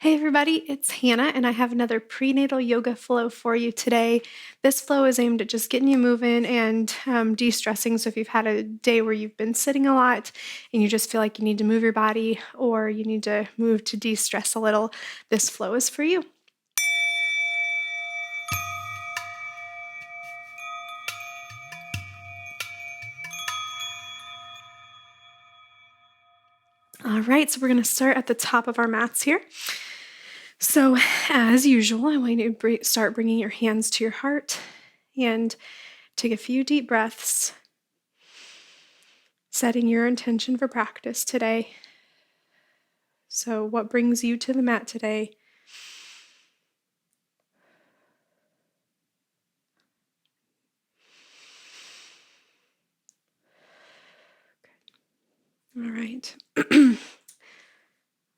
Hey everybody, it's Hannah, and I have another prenatal yoga flow for you today. This flow is aimed at just getting you moving and de stressing. So, if you've had a day where you've been sitting a lot and you just feel like you need to move your body or you need to move to de stress a little, this flow is for you. All right, so we're going to start at the top of our mats here. So, as usual, I want you to start bringing your hands to your heart and take a few deep breaths, setting your intention for practice today. So, what brings you to the mat today? All right.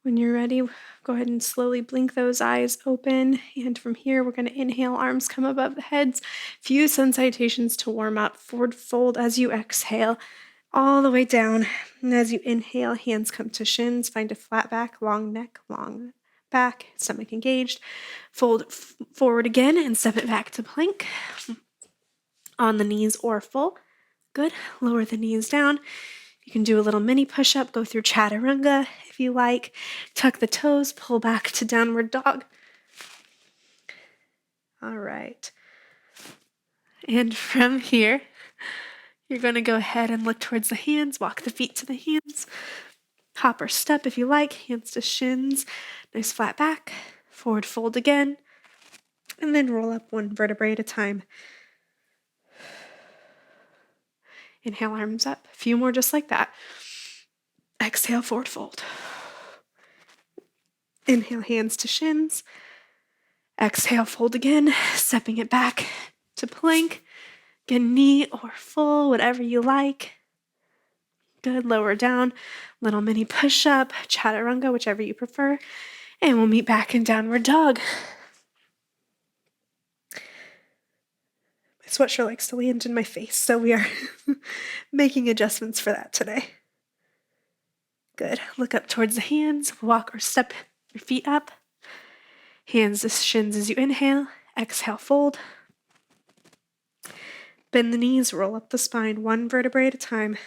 When you're ready, go ahead and slowly blink those eyes open. And from here, we're going to inhale, arms come above the heads. Few sun salutations to warm up. Forward fold as you exhale, all the way down. And as you inhale, hands come to shins. Find a flat back, long neck, long back, stomach engaged. Fold forward again and step it back to plank. On the knees or full. Good. Lower the knees down. You can do a little mini push-up, go through chaturanga if you like. Tuck the toes, pull back to downward dog. All right. And from here, you're going to go ahead and look towards the hands, walk the feet to the hands. Hop or step if you like, hands to shins. Nice flat back. Forward fold again. And then roll up one vertebrae at a time. Inhale, arms up. A few more just like that. Exhale, forward fold. Inhale, hands to shins. Exhale, fold again, stepping it back to plank. Again, knee or full, whatever you like. Good, lower down, little mini push-up, chaturanga, whichever you prefer. And we'll meet back in downward dog. My sweatshirt likes to land in my face, so we are making adjustments for that today. Good, look up towards the hands, walk or step your feet up. Hands to shins as you inhale, exhale, fold. Bend the knees, roll up the spine, one vertebrae at a time.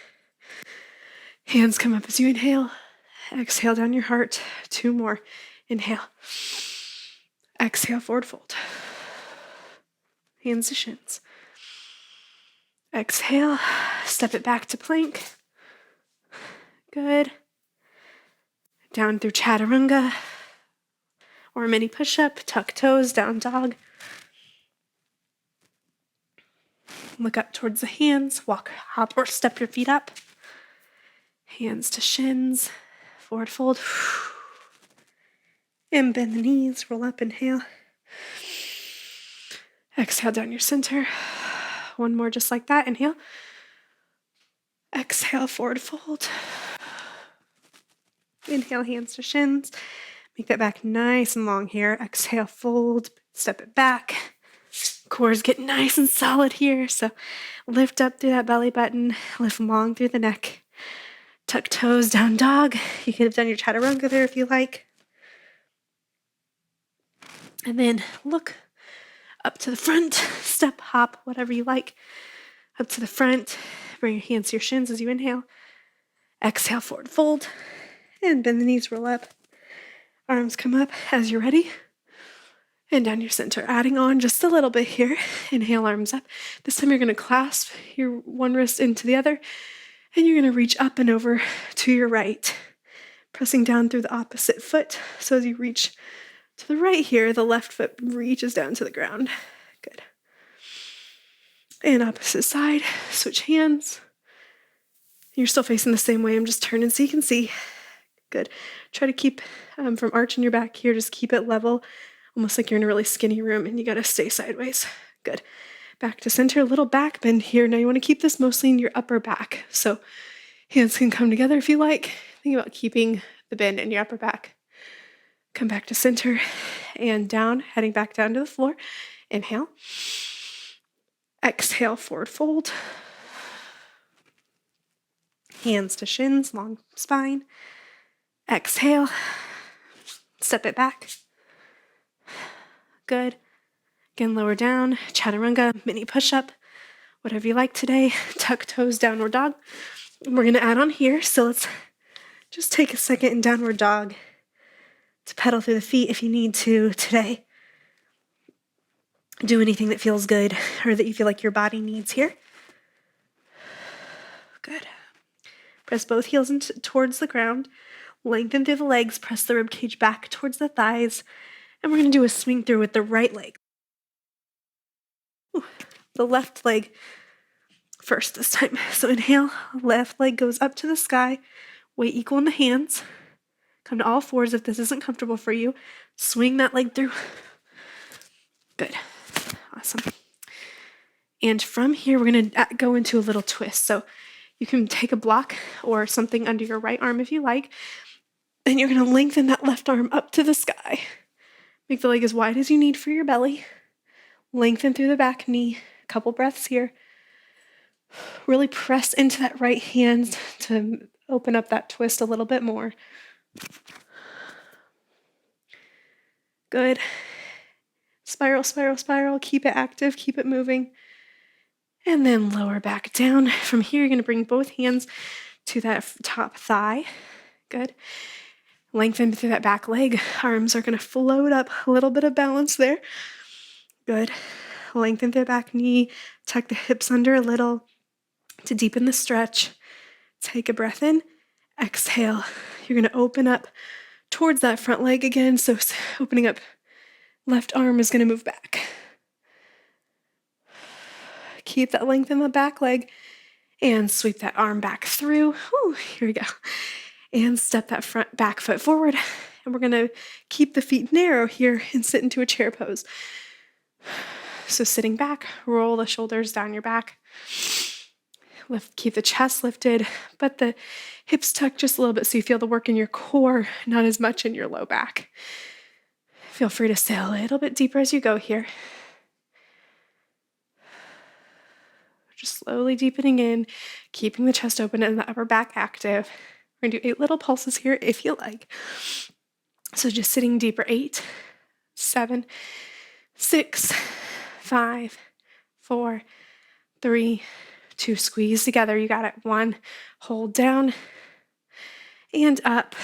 Hands come up as you inhale. Exhale down your heart. Two more. Inhale. Exhale, forward fold. Hands to shins. Exhale. Step it back to plank. Good. Down through chaturanga. Or mini push-up. Tuck toes, down dog. Look up towards the hands. Walk, hop, or step your feet up. Hands to shins. Forward fold. And bend the knees. Roll up. Inhale. Exhale down your center. One more just like that. Inhale. Exhale, forward fold. Inhale, hands to shins. Make that back nice and long here. Exhale, fold. Step it back. Core's getting nice and solid here. So lift up through that belly button. Lift long through the neck. Tuck toes, down dog. You could have done your chaturanga there if you like. And then look up to the front. Step, hop, whatever you like. Up to the front. Bring your hands to your shins as you inhale. Exhale, forward fold. And bend the knees, roll up. Arms come up as you're ready. And down your center, adding on just a little bit here. Inhale, arms up. This time you're going to clasp your one wrist into the other. And you're going to reach up and over to your right. Pressing down through the opposite foot. So as you reach to the right here, the left foot reaches down to the ground. Good. And opposite side, switch hands. You're still facing the same way. I'm just turning so you can see. Good. Try to keep from arching your back here. Just keep it level, almost like you're in a really skinny room and you got to stay sideways. Good. Back to center, a little back bend here. Now you want to keep this mostly in your upper back. So hands can come together if you like. Think about keeping the bend in your upper back. Come back to center and down, heading back down to the floor. Inhale. Exhale, forward fold. Hands to shins, long spine. Exhale. Step it back. Good. Again, lower down, chaturanga, mini push-up, whatever you like today. Tuck toes, downward dog. We're going to add on here, so let's just take a second in downward dog to pedal through the feet if you need to today. Do anything that feels good or that you feel like your body needs here. Good. Press both heels towards the ground. Lengthen through the legs. Press the rib cage back towards the thighs. And we're going to do a swing through with the right leg. Ooh, the left leg first this time. So inhale, left leg goes up to the sky. Weight equal in the hands. Come to all fours if this isn't comfortable for you. Swing that leg through. Good. Awesome. And from here, we're going to go into a little twist. So you can take a block or something under your right arm if you like. And you're going to lengthen that left arm up to the sky. Make the leg as wide as you need for your belly. Lengthen through the back knee. A couple breaths here. Really press into that right hand to open up that twist a little bit more. Good. Spiral, spiral, spiral. Keep it active. Keep it moving. And then lower back down. From here, you're going to bring both hands to that top thigh. Good. Lengthen through that back leg. Arms are going to float up. A little bit of balance there. Good. Lengthen through the back knee. Tuck the hips under a little to deepen the stretch. Take a breath in. Exhale. You're going to open up towards that front leg again. So opening up, left arm is going to move back. Keep that length in the back leg and sweep that arm back through. Whew, here we go. And step that front back foot forward. And we're going to keep the feet narrow here and sit into a chair pose. So sitting back, roll the shoulders down your back. Keep the chest lifted, but the hips tucked just a little bit so you feel the work in your core, not as much in your low back. Feel free to stay a little bit deeper as you go here. Just slowly deepening in, keeping the chest open and the upper back active. We're going to do 8 little pulses here if you like. So just sitting deeper. 8, 7, 6, 5, 4, 3, 2. Squeeze together. You got it. 1. Hold down and up.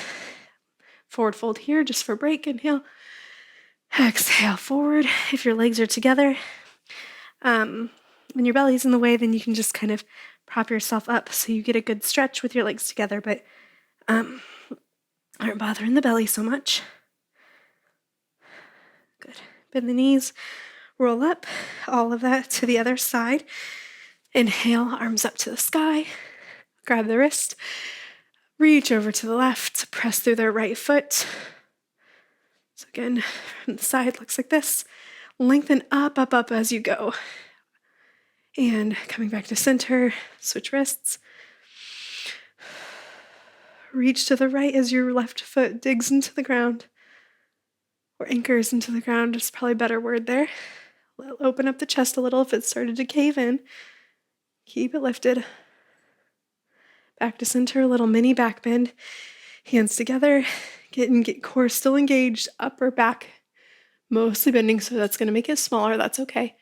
Forward fold here just for break. Inhale. Exhale forward. If your legs are together, when your belly's in the way, then you can just kind of prop yourself up so you get a good stretch with your legs together, but aren't bothering the belly so much. Good. Bend the knees, roll up, all of that to the other side. Inhale, arms up to the sky. Grab the wrist, reach over to the left, press through their right foot. So again, from the side, looks like this. Lengthen up, up, up as you go. And coming back to center, switch wrists. Reach to the right as your left foot digs into the ground. Or anchors into the ground, is probably a better word there. Open up the chest a little if it started to cave in. Keep it lifted. Back to center, a little mini back bend. Hands together. Get core still engaged, upper back. Mostly bending, so that's going to make it smaller. That's okay.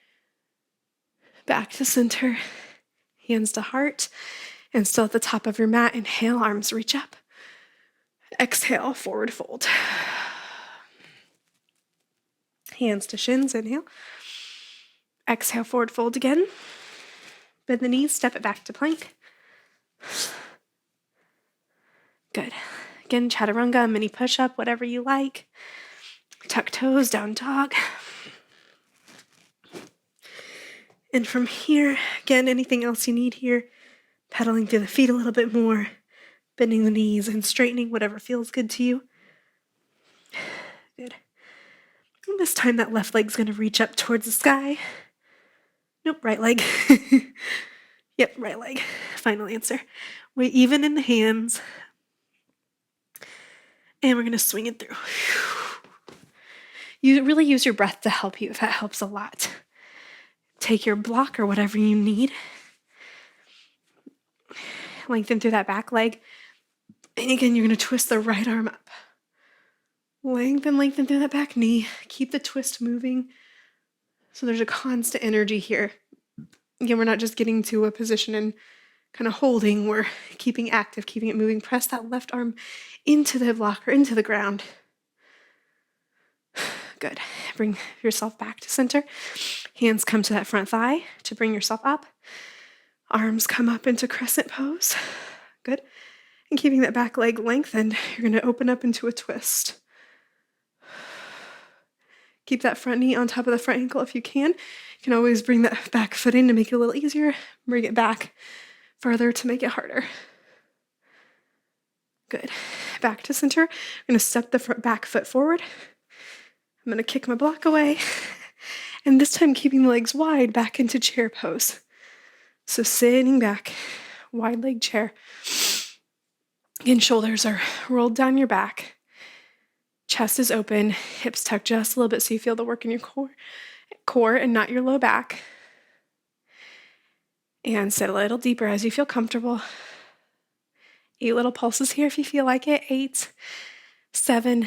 Back to center, hands to heart, and still at the top of your mat. Inhale, arms reach up. Exhale, forward fold. Hands to shins, inhale. Exhale, forward fold again. Bend the knees, step it back to plank. Good. Again, chaturanga, mini push-up, whatever you like. Tuck toes, down dog. And from here, again, anything else you need here, pedaling through the feet a little bit more, bending the knees and straightening whatever feels good to you. Good. And this time that left leg's going to reach up towards the sky. Nope, right leg. Yep, right leg. Final answer. Weight even in the hands. And we're going to swing it through. You really use your breath to help you. That helps a lot. Take your block or whatever you need. Lengthen through that back leg. And again, you're going to twist the right arm up. Lengthen through that back knee. Keep the twist moving. So there's a constant energy here. Again, we're not just getting to a position and kind of holding, we're keeping active, keeping it moving. Press that left arm into the block or into the ground. Good. Bring yourself back to center. Hands come to that front thigh to bring yourself up. Arms come up into crescent pose. Good. And keeping that back leg lengthened, you're going to open up into a twist. Keep that front knee on top of the front ankle if you can. You can always bring that back foot in to make it a little easier. Bring it back further to make it harder. Good. Back to center. I'm going to step the back foot forward. I'm going to kick my block away. And this time keeping the legs wide back into chair pose. So sitting back, wide leg chair. Again, shoulders are rolled down your back. Chest is open, hips tucked just a little bit so you feel the work in your core and not your low back. And sit a little deeper as you feel comfortable. 8 little pulses here if you feel like it. 8, 7,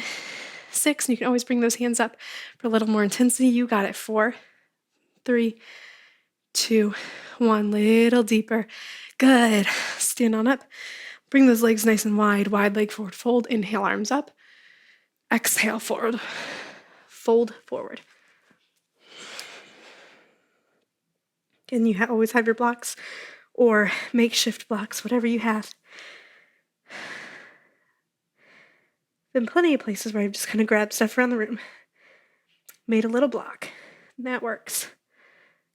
6. And you can always bring those hands up for a little more intensity. You got it. 4, 3, 2, 1. Little deeper. Good. Stand on up. Bring those legs nice and wide. Wide leg forward fold. Inhale, arms up. Exhale, forward. Fold forward. And you always have your blocks or makeshift blocks, whatever you have. Been plenty of places where I've just kind of grabbed stuff around the room. Made a little block. And that works.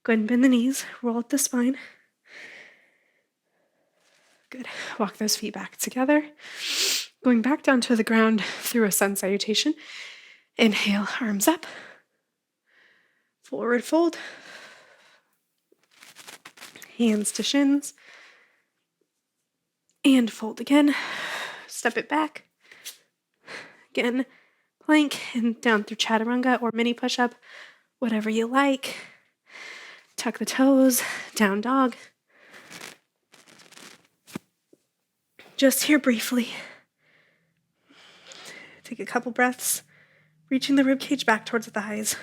Go ahead and bend the knees. Roll up the spine. Good. Walk those feet back together. Going back down to the ground through a sun salutation. Inhale, arms up. Forward fold. Hands to shins. And fold again. Step it back. Again, plank and down through chaturanga or mini push-up, whatever you like. Tuck the toes, down dog. Just here briefly. Take a couple breaths, reaching the ribcage back towards the thighs.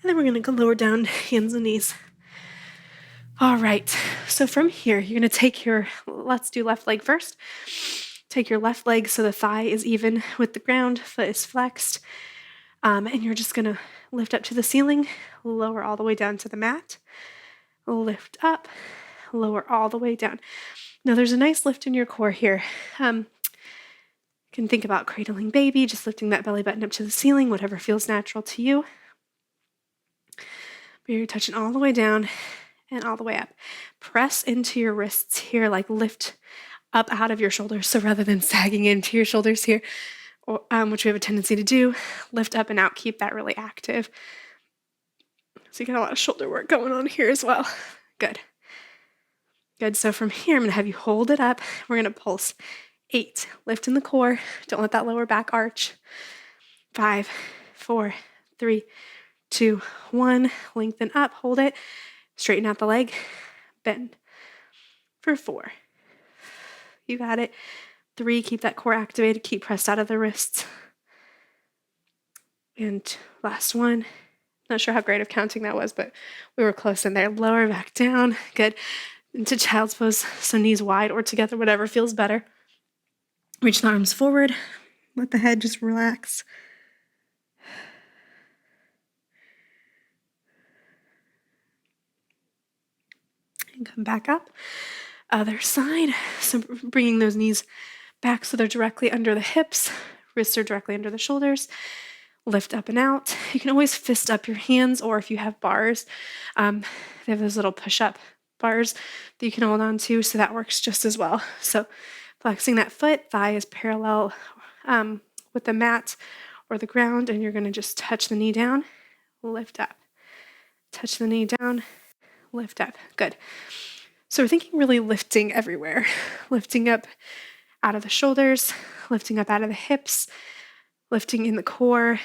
And then we're going to go lower down, hands and knees. All right, so from here, you're going to take let's do left leg first. Take your left leg so the thigh is even with the ground, foot is flexed. And you're just going to lift up to the ceiling, lower all the way down to the mat. Lift up, lower all the way down. Now there's a nice lift in your core here. You can think about cradling baby, just lifting that belly button up to the ceiling, whatever feels natural to you. But you're touching all the way down and all the way up. Press into your wrists here, like lift up out of your shoulders. So rather than sagging into your shoulders here, which we have a tendency to do, lift up and out, keep that really active. So you got a lot of shoulder work going on here as well. Good. Good, so from here, I'm gonna have you hold it up. We're gonna pulse. 8, lift in the core. Don't let that lower back arch. 5, 4, 3, 2, 1. Lengthen up, hold it. Straighten out the leg, bend. For 4. You got it. 3, keep that core activated, keep pressed out of the wrists. And last one. Not sure how great of counting that was, but we were close in there. Lower back down, good. Into child's pose, so knees wide or together, whatever feels better. Reach the arms forward, let the head just relax. And come back up. Other side. So bringing those knees back so they're directly under the hips. Wrists are directly under the shoulders. Lift up and out. You can always fist up your hands, or if you have bars, they have those little push-up bars that you can hold on to, so that works just as well. So flexing that foot, thigh is parallel with the mat or the ground, and you're going to just touch the knee down, lift up. Touch the knee down, lift up. Good. So we're thinking really lifting everywhere. Lifting up out of the shoulders, lifting up out of the hips, lifting in the core.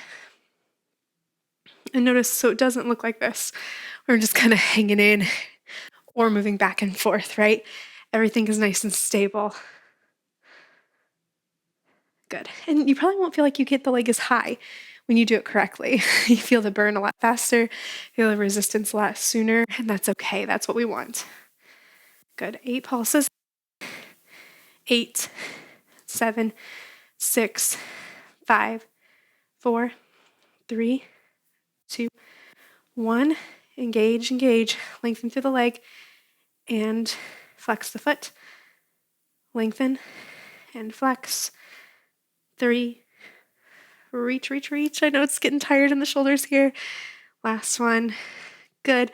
And notice, so it doesn't look like this. We're just kind of hanging in or moving back and forth, right? Everything is nice and stable. Good. And you probably won't feel like you get the leg as high when you do it correctly. You feel the burn a lot faster, feel the resistance a lot sooner, and that's okay. That's what we want. Good. 8 pulses. 8, 7, 6, 5, 4, 3, 2, 1. Engage, engage. Lengthen through the leg and flex the foot. Lengthen and flex. 3, reach, reach, reach. I know it's getting tired in the shoulders here. Last one. Good.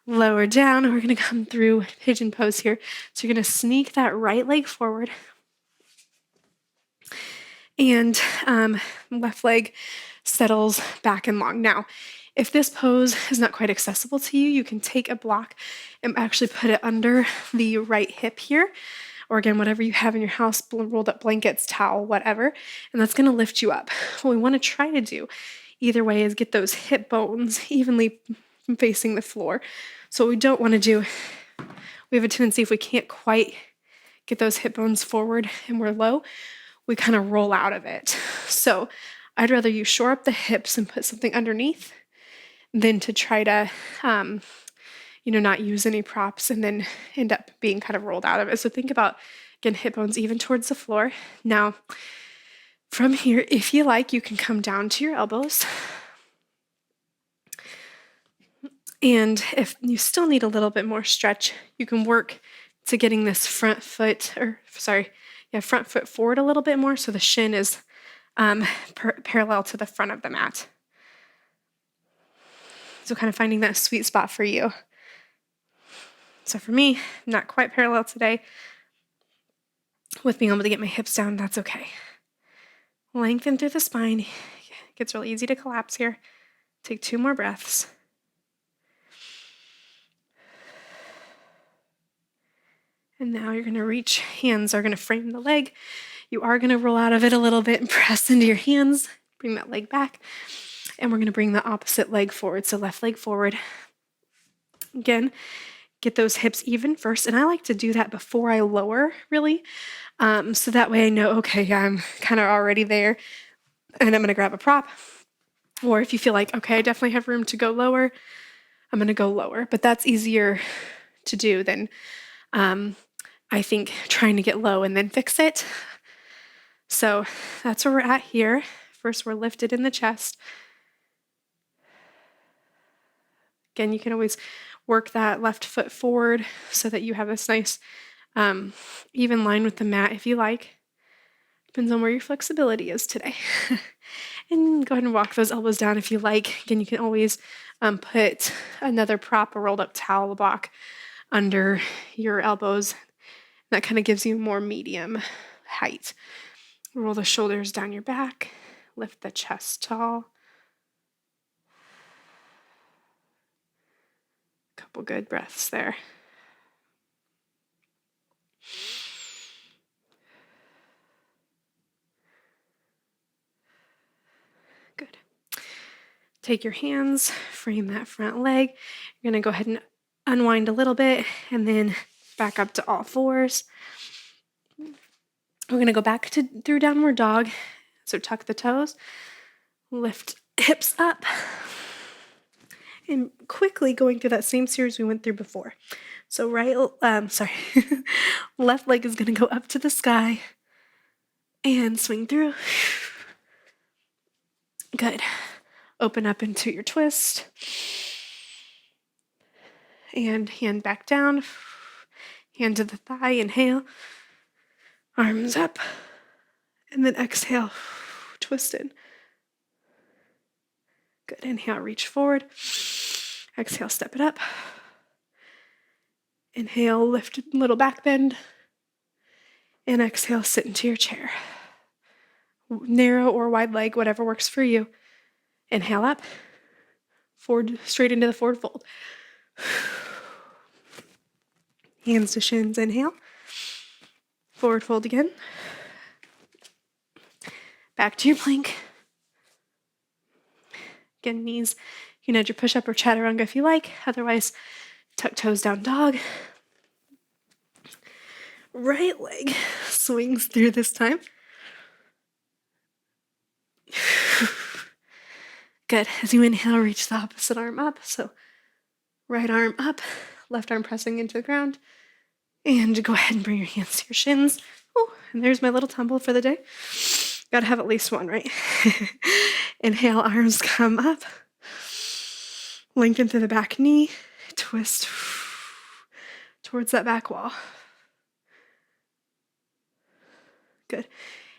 Lower down. We're going to come through pigeon pose here. So you're going to sneak that right leg forward. And left leg settles back and long. Now, if this pose is not quite accessible to you, you can take a block and actually put it under the right hip here. Or again, whatever you have in your house, rolled up blankets, towel, whatever. And that's going to lift you up. What we want to try to do either way is get those hip bones evenly facing the floor. So what we don't want to do, we have a tendency if we can't quite get those hip bones forward and we're low, we kind of roll out of it. So I'd rather you shore up the hips and put something underneath than to try to, not use any props and then end up being kind of rolled out of it. So think about, again, hip bones even towards the floor. Now, from here, if you like, you can come down to your elbows. And if you still need a little bit more stretch, you can work to getting this front foot forward a little bit more so the shin is parallel to the front of the mat. So kind of finding that sweet spot for you. So for me, not quite parallel today. With being able to get my hips down, that's okay. Lengthen through the spine. It gets really easy to collapse here. Take 2 more breaths. And now you're going to reach, hands are going to frame the leg. You are going to roll out of it a little bit and press into your hands. Bring that leg back. And we're going to bring the opposite leg forward. So left leg forward. Again, get those hips even first. And I like to do that before I lower, really. So that way I know, okay, I'm kind of already there. And I'm going to grab a prop. Or if you feel like, okay, I definitely have room to go lower, I'm going to go lower. But that's easier to do than I think trying to get low and then fix it. So that's where we're at here. First, we're lifted in the chest. Again, you can always work that left foot forward so that you have this nice even line with the mat if you like. Depends on where your flexibility is today. And go ahead and walk those elbows down if you like. Again, you can always put another prop, a rolled up towel block under your elbows. That kind of gives you more medium height. Roll the shoulders down your back. Lift the chest tall. Couple good breaths there. Good. Take your hands, frame that front leg. You're going to go ahead and unwind a little bit and then back up to all fours. We're going to go back through downward dog. So tuck the toes, lift hips up, and quickly going through that same series we went through before. So left leg is going to go up to the sky and swing through. Good. Open up into your twist. And hand back down. Hand to the thigh, inhale. Arms up. And then exhale, twist in. Good, inhale, reach forward. Exhale, step it up. Inhale, lift a little back bend. And exhale, sit into your chair. Narrow or wide leg, whatever works for you. Inhale up. Forward, straight into the forward fold. Hands to shins, inhale. Forward fold again. Back to your plank. Again, knees. You can add your push-up or chaturanga if you like. Otherwise, tuck toes down dog. Right leg swings through this time. Good. As you inhale, reach the opposite arm up. So right arm up, left arm pressing into the ground. And go ahead and bring your hands to your shins. Oh, and there's my little tumble for the day. Gotta have at least one, right? Inhale, arms come up. Lengthen through the back knee. Twist towards that back wall. Good.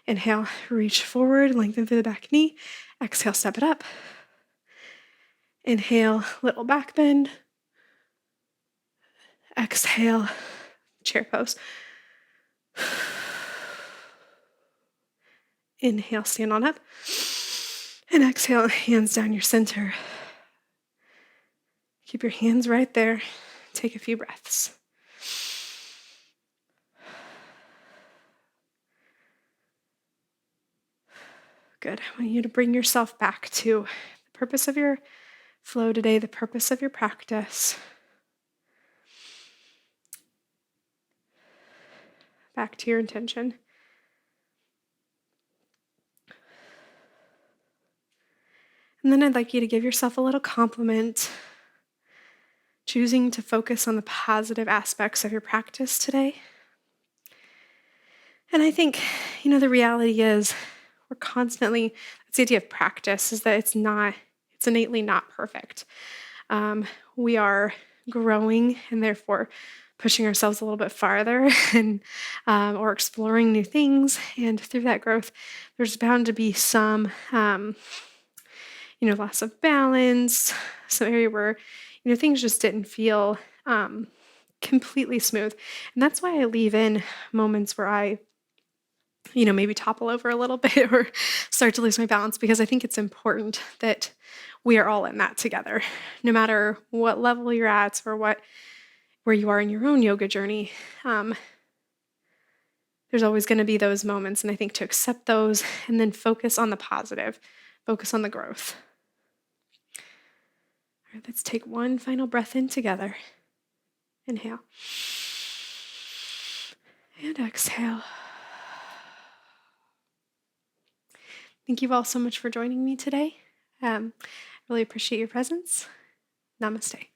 Inhale, reach forward, lengthen through the back knee. Exhale, step it up. Inhale, little back bend. Exhale, chair pose. Inhale, stand on up. And exhale, hands down your center. Keep your hands right there. Take a few breaths. Good. I want you to bring yourself back to the purpose of your flow today, the purpose of your practice. Back to your intention. And then I'd like you to give yourself a little compliment, choosing to focus on the positive aspects of your practice today. And I think, the reality is we're constantly, that's the idea of practice, is that it's innately not perfect. We are growing and therefore pushing ourselves a little bit farther and or exploring new things. And through that growth, there's bound to be some, loss of balance, some area where, things just didn't feel completely smooth. And that's why I leave in moments where I maybe topple over a little bit or start to lose my balance, because I think it's important that we are all in that together, no matter what level you're at or where you are in your own yoga journey. There's always going to be those moments, and I think to accept those and then focus on the positive, focus on the growth. All right, let's take one final breath in together. Inhale. And exhale. Thank you all so much for joining me today. Really appreciate your presence. Namaste.